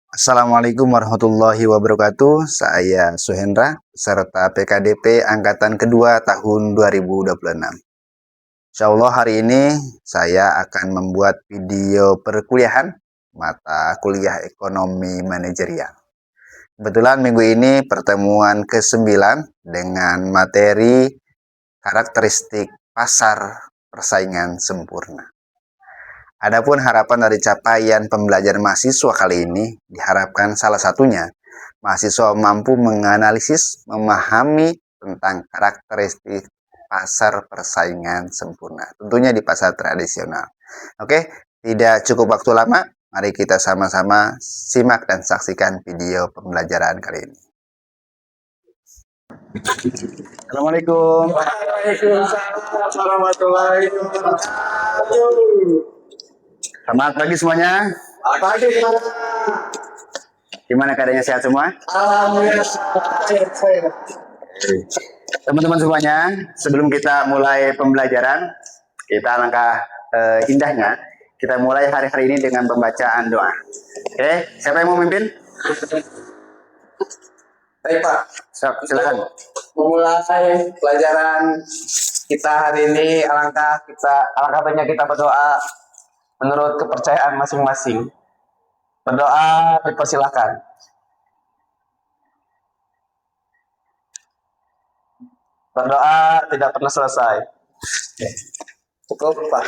Assalamualaikum warahmatullahi wabarakatuh. Saya Suhendra, serta PKDP Angkatan Kedua tahun 2026. Insya Allah hari ini saya akan membuat video perkuliahan mata kuliah ekonomi manajerial. Kebetulan minggu ini pertemuan ke-9 dengan materi karakteristik pasar persaingan sempurna. Adapun harapan dari capaian pembelajaran mahasiswa kali ini diharapkan salah satunya mahasiswa mampu menganalisis, memahami tentang karakteristik pasar persaingan sempurna, tentunya di pasar tradisional. Oke, tidak cukup waktu lama, mari kita sama-sama simak dan saksikan video pembelajaran kali ini. Assalamualaikum. Waalaikumsalam warahmatullahi wabarakatuh. Selamat pagi semuanya. Pagi, Pak. Gimana keadaannya, sehat semua? Alhamdulillah. Saya. Teman-teman semuanya, sebelum kita mulai pembelajaran, kita alangkah indahnya kita mulai hari-hari ini dengan pembacaan doa. Oke, siapa yang mau memimpin? Baik, Pak. Silakan. Memulai pelajaran kita hari ini, alangkah banyak kita berdoa menurut kepercayaan masing-masing. Berdoa dipersilakan. Berdoa tidak pernah selesai. Cukup, Pak.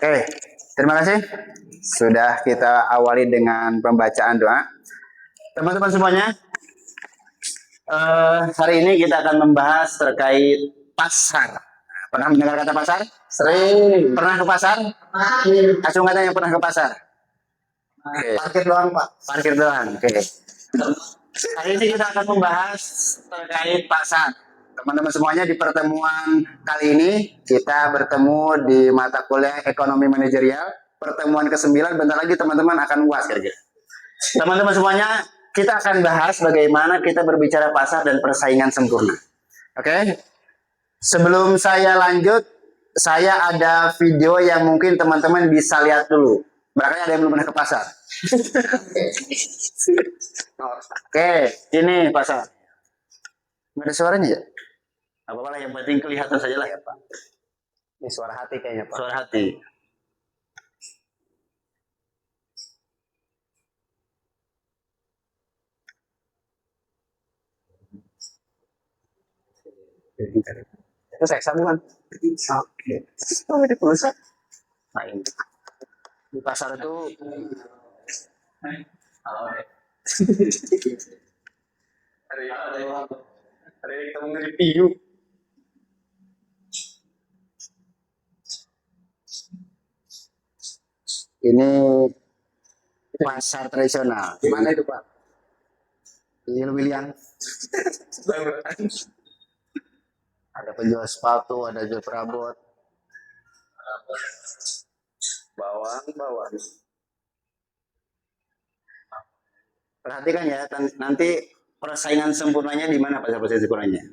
Oke, terima kasih. Sudah kita awali dengan pembacaan doa. Teman-teman semuanya, hari ini kita akan membahas terkait pasar. Pernah mendengar kata pasar? Sering. Pernah ke pasar? Langsung katanya pernah ke pasar. Oke. Parkir doang, Pak. Parkir doang. Oke. Hari ini kita akan membahas terkait pasar. Teman-teman semuanya, di pertemuan kali ini kita bertemu di mata kuliah ekonomi manajerial. Pertemuan ke-9, bentar lagi teman-teman akan UAS kira-kira. Teman-teman semuanya, kita akan bahas bagaimana kita berbicara pasar dan persaingan sempurna. Oke? Sebelum saya lanjut, saya ada video yang mungkin teman-teman bisa lihat dulu. Barangkali ada yang belum pernah ke pasar. Oke, ini pasar. Nggak ada suaranya ya? Apa-apa lah, yang penting kelihatan saja lah ya Pak. Ini suara hati kayaknya, Pak. Suara hati. Itu seksa bukan? Oke. Oh, ini pulsa. Main. Di pasar itu Hari ini kita mau nge-review. ini pasar tradisional. Di mana itu, Pak? Ini William. Ada penjual sepatu, ada jual perabot. Bawang. Perhatikan ya, nanti persaingan sempurnanya di mana pasar persaingan sempurnanya.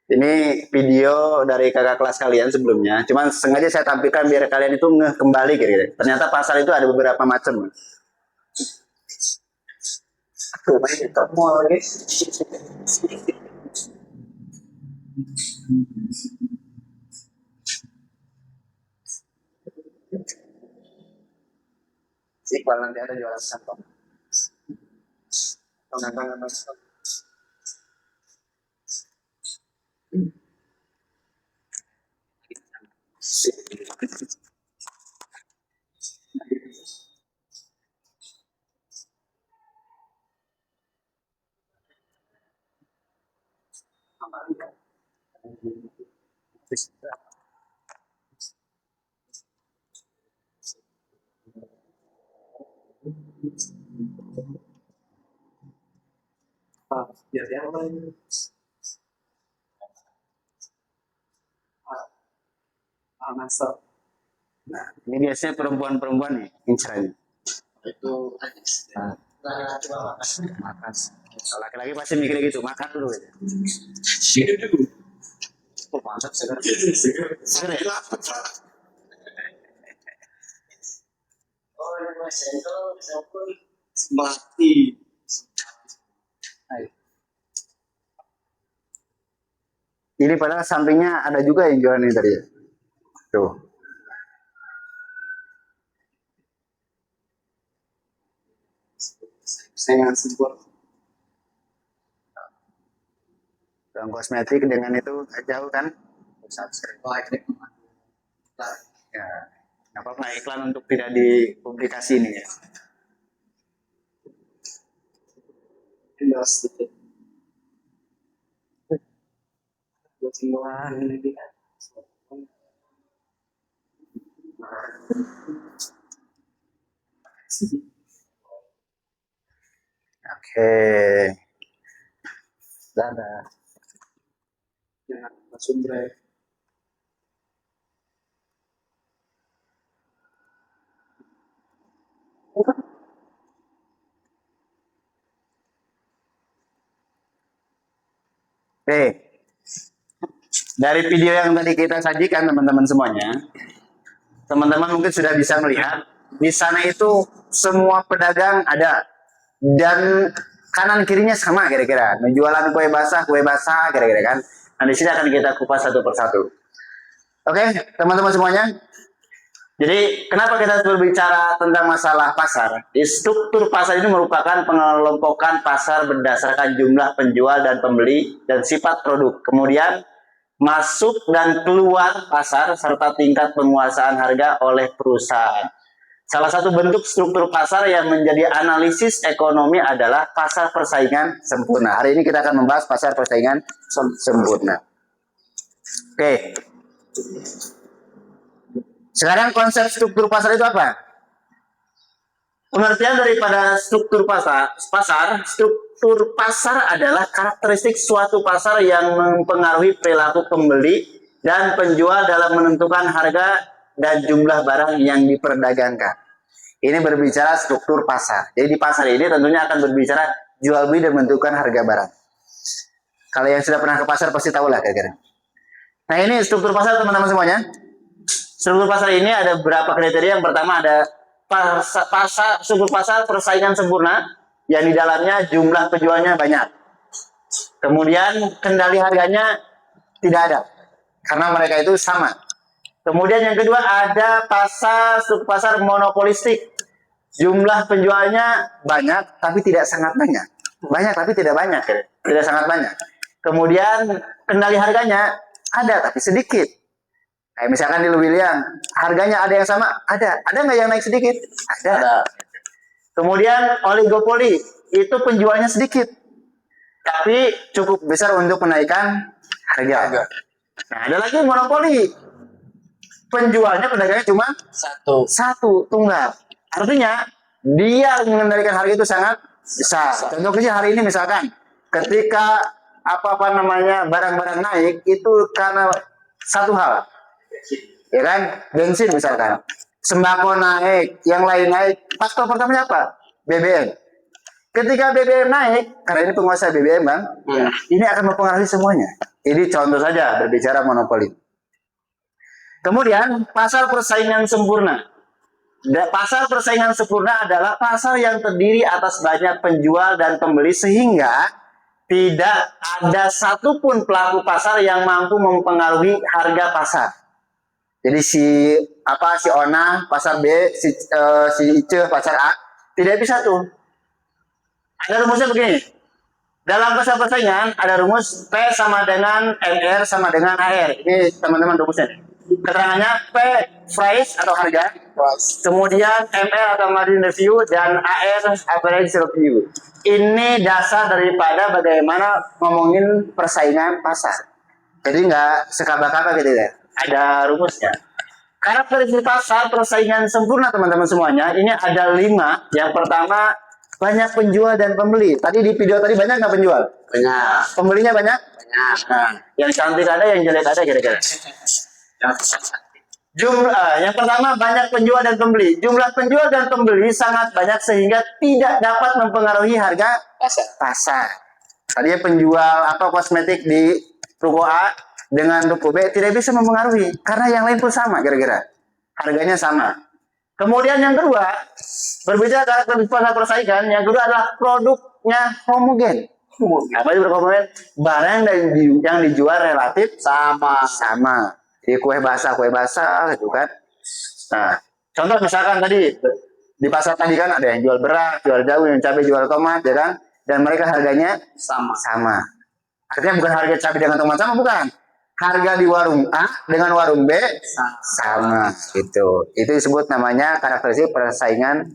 Ini video dari kakak kelas kalian sebelumnya, cuman sengaja saya tampilkan biar kalian itu ngeh kembali kira-kira. Ternyata pasar itu ada beberapa macam. Aku main di top mall lagi. Si Iqbal nanti ada jualan santong. Tonggang. Biar dia apa ini? Masuk. Nah, ini biasanya perempuan-perempuan nih incerannya. Itu Makan. Kalau laki-laki pasti mikir gitu, makan dulu gitu. mantap segar. Seger ya? Melati. Ini padahal sampingnya ada juga yang jualan ini tadi ya. Tuh. Saingan sempurna. Bang kosmetik dengan itu jauh kan? Ya, nggak apa-apa iklan untuk tidak dipublikasi ini ya. Oke. Dadah. Jangan langsung break. Oke. Dari video yang tadi kita sajikan teman-teman semuanya, teman-teman mungkin sudah bisa melihat di sana itu semua pedagang ada dan kanan kirinya sama kira-kira. Jualan kue basah kira-kira kan. Nah, di sini akan kita kupas satu persatu. Oke, teman-teman semuanya. Jadi, kenapa kita harus berbicara tentang masalah pasar? Struktur pasar ini merupakan pengelompokan pasar berdasarkan jumlah penjual dan pembeli dan sifat produk. Kemudian, masuk dan keluar pasar serta tingkat penguasaan harga oleh perusahaan. Salah satu bentuk struktur pasar yang menjadi analisis ekonomi adalah pasar persaingan sempurna. Hari ini kita akan membahas pasar persaingan sempurna. Oke. Sekarang konsep struktur pasar itu apa? Pengertian daripada struktur pasar adalah karakteristik suatu pasar yang mempengaruhi perilaku pembeli dan penjual dalam menentukan harga dan jumlah barang yang diperdagangkan. Ini berbicara struktur pasar. Jadi di pasar ini tentunya akan berbicara jual beli dan menentukan harga barang. Kalau yang sudah pernah ke pasar pasti tahu lah kira-kira. Nah ini struktur pasar teman-teman semuanya. Struktur pasar ini ada beberapa kriteria. Yang pertama ada struktur pasar persaingan sempurna, yang di dalamnya jumlah penjualnya banyak. Kemudian kendali harganya tidak ada, karena mereka itu sama. Kemudian yang kedua ada struktur pasar monopolistik. Jumlah penjualnya banyak, tapi tidak sangat banyak. Banyak, tapi tidak banyak. Tidak sangat banyak. Kemudian kendali harganya ada, tapi sedikit. Kayak misalkan di Luwiliang, harganya ada yang sama? Ada. Ada nggak yang naik sedikit? Ada. Kemudian oligopoli, itu penjualnya sedikit, tapi cukup besar untuk menaikkan harga. Nah, ada lagi monopoli. Penjualnya pedagangnya cuma satu tunggal. Artinya, dia mengendalikan harga itu sangat besar. Contohnya hari ini misalkan, ketika barang-barang naik, itu karena satu hal. Ya kan, bensin misalkan, sembako naik, yang lain naik. Faktor pertamanya apa? BBM. Ketika BBM naik, karena ini penguasa BBM kan, ini akan mempengaruhi semuanya. Ini contoh saja berbicara monopoli. Kemudian pasar persaingan sempurna. Pasar persaingan sempurna adalah pasar yang terdiri atas banyak penjual dan pembeli sehingga tidak ada satupun pelaku pasar yang mampu mempengaruhi harga pasar. Jadi si Ona pasar B, si Ice pasar A tidak bisa tuh. Ada rumusnya begini. Dalam pasar persaingan ada rumus P sama dengan MR sama dengan AR. Ini teman-teman rumusnya. Keterangannya P price atau harga, kemudian MR atau margin review, dan AR average review. Ini dasar daripada bagaimana ngomongin persaingan pasar. Jadi nggak sekaba-kaba gitu ya. Ada rumusnya. Karakteristik pasar persaingan sempurna teman-teman semuanya. Ini ada 5. Yang pertama banyak penjual dan pembeli. Tadi di video tadi banyak nggak penjual? Banyak. Pembelinya banyak? Banyak. Nah, yang cantik ada, yang jelek ada kira-kira. Yang pertama banyak penjual dan pembeli. Jumlah penjual dan pembeli sangat banyak sehingga tidak dapat mempengaruhi harga pasar. Tadi penjual kosmetik di toko A dengan toko B tidak bisa mempengaruhi karena yang lain pun sama kira-kira. Harganya sama. Kemudian yang kedua, berbicara karakter pasar persaingan, yang kedua adalah produknya homogen. Apa itu homogen? Barang yang dijual relatif sama. Di kue basah gitu kan. Nah, contoh misalkan tadi di pasar tadi kan ada yang jual beras, jual daun, yang cabai, jual tomat, ya kan? Dan mereka harganya sama. Artinya bukan harga cabai dengan tomat sama, bukan. Harga di warung A dengan warung B sama. Itu disebut namanya karakteristik persaingan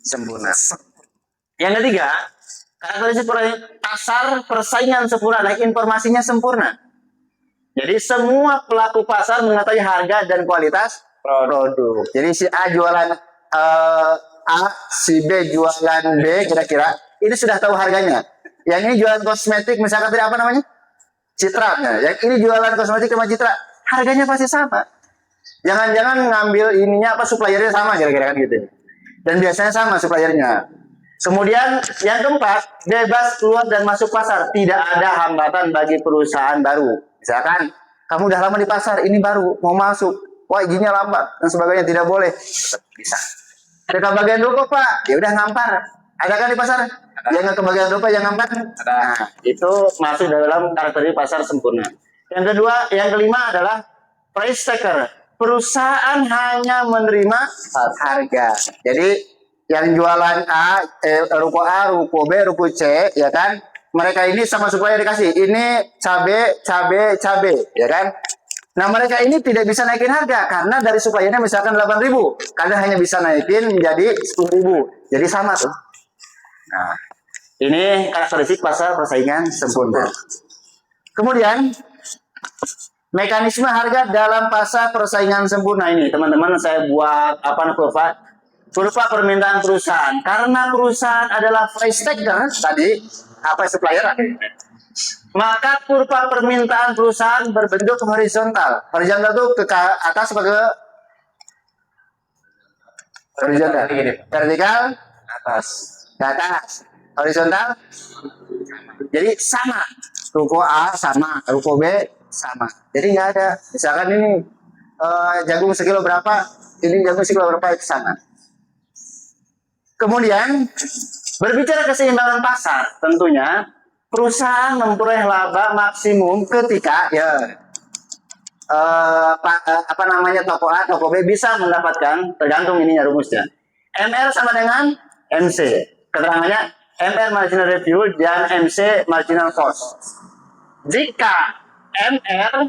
sempurna. Yang ketiga, karakteristik pasar persaingan sempurna adalah informasinya sempurna. Jadi semua pelaku pasar mengetahui harga dan kualitas produk. Jadi si A jualan A, si B jualan B, kira-kira ini sudah tahu harganya. Yang ini jualan kosmetik, misalkan tadi apa namanya? Citra. Nah, yang ini jualan kosmetik sama Citra, harganya pasti sama. Jangan-jangan ngambil ininya apa, suppliernya sama, kira-kira kan gitu. Dan biasanya sama suppliernya. Kemudian yang keempat, bebas keluar dan masuk pasar. Tidak ada hambatan bagi perusahaan baru. Misalkan kamu udah lama di pasar, ini baru mau masuk, wah izinnya lambat dan sebagainya, tidak boleh. Bisa. Ada kebagian ruko Pak, ya udah ngampar. Ada kan di pasar? Yang kebagian ruko yang ngampar? Ada. Nah, itu masuk dalam karakteristik pasar sempurna. Yang kedua, yang kelima adalah price taker. Perusahaan hanya menerima harga. Jadi yang jualan ruko A, ruko B, ruko C, ya kan? Mereka ini sama supplier dikasih, ini cabe, ya kan? Nah, mereka ini tidak bisa naikin harga karena dari suppliernya misalkan 8.000, kadang hanya bisa naikin menjadi 10.000. Jadi sama tuh. Nah, ini karakteristik pasar persaingan sempurna. Kemudian mekanisme harga dalam pasar persaingan sempurna ini, teman-teman, saya buat kurva permintaan perusahaan. Karena perusahaan adalah price taker tadi, apa supplier, maka kurva permintaan perusahaan berbentuk horizontal. Horizontal itu ke atas atau ke horizontal? Vertikal atas, ke atas. Horizontal, jadi sama. Ruko A sama, ruko B sama. Jadi nggak ada. Misalkan ini jagung sekilo berapa, ini jagung sekilo berapa, itu sama. Kemudian berbicara keseimbangan pasar, tentunya perusahaan memperoleh laba maksimum ketika toko A, toko B bisa mendapatkan, tergantung ininya rumusnya. MR sama dengan MC. Keterangannya MR marginal revenue dan MC marginal cost. Jika MR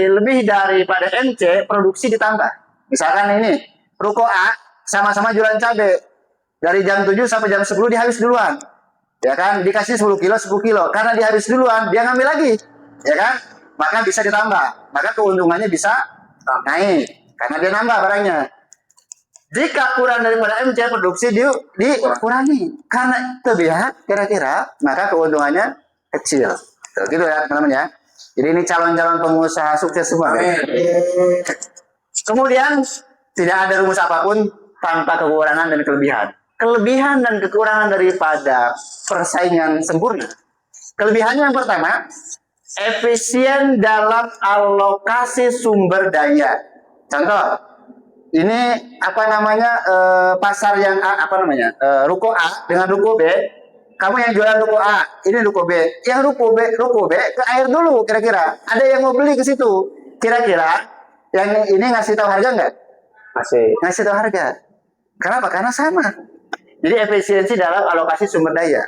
lebih daripada MC, produksi ditambah. Misalkan ini ruko A sama-sama jualan cabai, dari jam 7 sampai jam 10 dia habis duluan, ya kan? Dikasih 10 kilo, karena dia habis duluan, dia ngambil lagi, ya kan? Maka bisa ditambah, maka keuntungannya bisa naik karena dia nambah barangnya. Jika kurang daripada MC, produksi dikurangi karena kelebihan kira-kira, maka keuntungannya kecil. Gitu ya teman-teman ya. Jadi ini calon-calon pengusaha sukses semua. Kemudian tidak ada rumus apapun tanpa kekurangan dan kelebihan. Kelebihan dan kekurangan daripada persaingan sempurna. Kelebihannya yang pertama, efisien dalam alokasi sumber daya. Contoh, ini pasar yang ruko A dengan ruko B. Kamu yang jualan ruko A, ini ruko B. Yang ruko B ke air dulu kira-kira. Ada yang mau beli ke situ. Kira-kira yang ini ngasih tahu harga nggak? Ngasih tahu harga. Kenapa? Karena sama. Jadi efisiensi dalam alokasi sumber daya.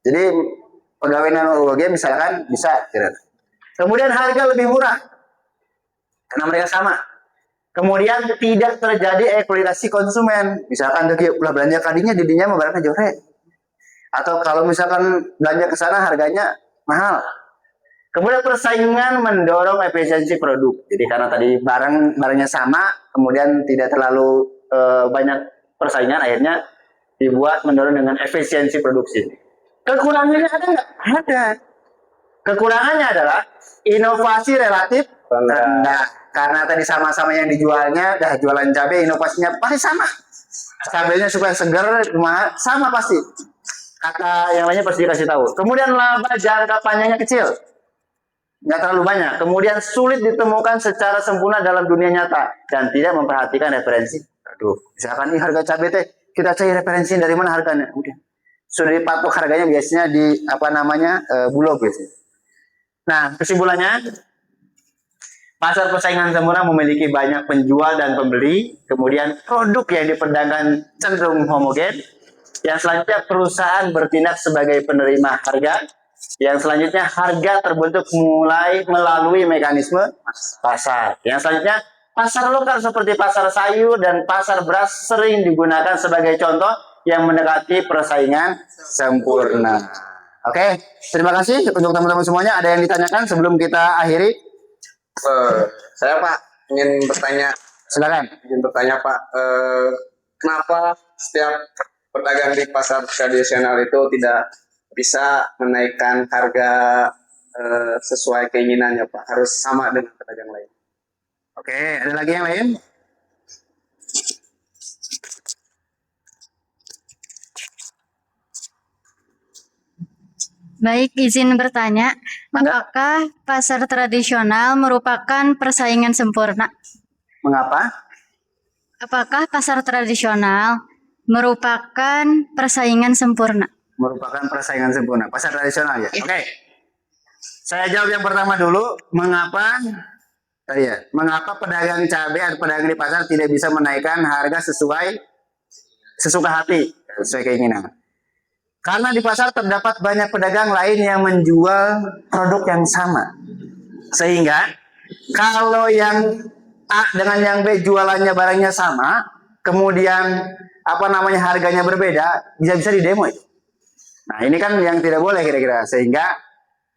Jadi pegawai nanologi misalkan bisa kira. Kemudian harga lebih murah karena mereka sama. Kemudian tidak terjadi eksploitasi konsumen. Misalkan ulah belanja kadinya didinya mau barangnya jorek. Atau kalau misalkan belanja ke sana harganya mahal. Kemudian persaingan mendorong efisiensi produk. Jadi karena tadi barangnya sama, kemudian tidak terlalu banyak persaingan, akhirnya dibuat mendorong dengan efisiensi produksi. Kekurangannya ada nggak? Ada. Kekurangannya adalah inovasi relatif rendah. Karena tadi sama-sama yang dijualnya, jualan cabai, inovasinya pasti sama. Cabainya supaya segar, sama pasti. Kata yang lainnya pasti dikasih tahu. Kemudian laba jangka panjangnya kecil. nggak terlalu banyak. Kemudian sulit ditemukan secara sempurna dalam dunia nyata dan tidak memperhatikan referensi. Aduh, misalkan ini harga cabai teh, kita cari referensi dari mana harganya. Udah. Sudah dipatok harganya biasanya di Bulog biasanya. Nah, kesimpulannya, pasar persaingan sempurna memiliki banyak penjual dan pembeli, kemudian produk yang diperdagangkan cenderung homogen. Yang selanjutnya perusahaan bertindak sebagai penerima harga. Yang selanjutnya harga terbentuk mulai melalui mekanisme pasar. Yang selanjutnya pasar lokal seperti pasar sayur dan pasar beras sering digunakan sebagai contoh yang mendekati persaingan sempurna. Oke, terima kasih untuk teman-teman semuanya. Ada yang ditanyakan sebelum kita akhiri? Saya Pak ingin bertanya. Silakan. Ingin bertanya Pak, kenapa setiap pedagang di pasar tradisional itu tidak bisa menaikkan harga sesuai keinginannya Pak? Harus sama dengan pedagang lain. Oke, ada lagi yang lain? Baik, izin bertanya, apakah pasar tradisional merupakan persaingan sempurna? Mengapa? Apakah pasar tradisional merupakan persaingan sempurna? Merupakan persaingan sempurna. Pasar tradisional ya? Oke. Saya jawab yang pertama dulu. Mengapa? Mengapa pedagang cabai atau pedagang di pasar tidak bisa menaikkan harga sesuai sesuka hati, sesuai keinginan? Karena di pasar terdapat banyak pedagang lain yang menjual produk yang sama. Sehingga kalau yang A dengan yang B jualannya barangnya sama, kemudian harganya berbeda, bisa-bisa didemo itu. Nah, ini kan yang tidak boleh kira-kira. Sehingga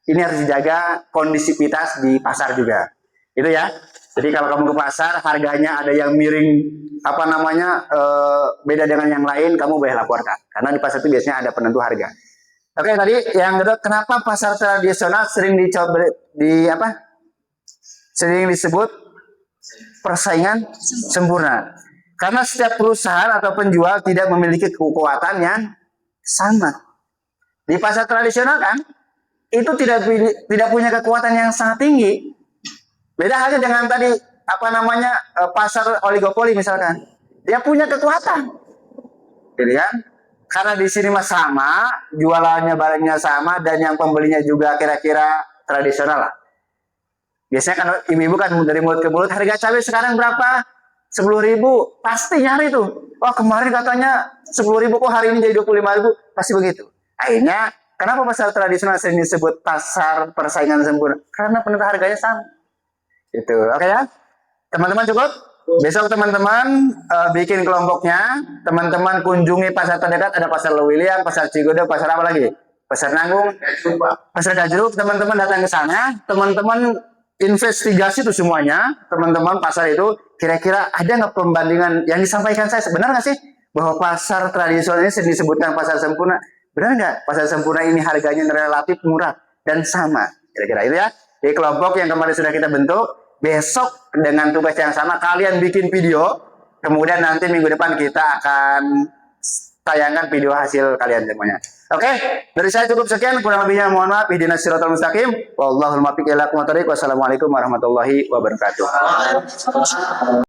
ini harus dijaga kondisivitas di pasar juga. Itu ya. Jadi kalau kamu ke pasar harganya ada yang miring beda dengan yang lain, kamu boleh laporkan. Karena di pasar itu biasanya ada penentu harga. Oke, tadi yang kedua, kenapa pasar tradisional sering sering disebut persaingan sempurna? Karena setiap perusahaan atau penjual tidak memiliki kekuatan yang sama. Di pasar tradisional kan itu tidak punya kekuatan yang sangat tinggi. Beda halnya dengan tadi pasar oligopoli misalkan. Dia punya kekuatan. Gitu kan? Karena di sini mah sama, jualannya barangnya sama dan yang pembelinya juga kira-kira tradisional lah. Biasanya kan ibu-ibu kan dari mulut ke mulut, harga cabai sekarang berapa? 10.000, pasti nyari tuh. Oh, kemarin katanya 10.000 kok hari ini jadi 25.000, pasti begitu. Akhirnya kenapa pasar tradisional sering disebut pasar persaingan sempurna? Karena penentu harganya sama. Itu, oke ya? Teman-teman cukup? Besok teman-teman bikin kelompoknya. Teman-teman kunjungi pasar terdekat. Ada pasar Lewiliang, pasar Cigodo, pasar apa lagi? Pasar Nanggung, pasar Gajruk. Teman-teman datang ke sana. Teman-teman investigasi itu semuanya. Teman-teman pasar itu kira-kira ada nggak pembandingan yang disampaikan saya? Benar nggak sih bahwa pasar tradisional ini disebutkan pasar sempurna? Benar nggak pasar sempurna ini harganya relatif murah dan sama? Kira-kira itu ya. Di kelompok yang kemarin sudah kita bentuk. Besok dengan tugas yang sama kalian bikin video, kemudian nanti minggu depan kita akan tayangkan video hasil kalian semuanya. Oke, dari saya cukup sekian, kurang lebihnya mohon maaf. Ihdinas siratal mustaqim. Wallahul muwaffiq ila aqwamit thoriq. Wassalamualaikum warahmatullahi wabarakatuh.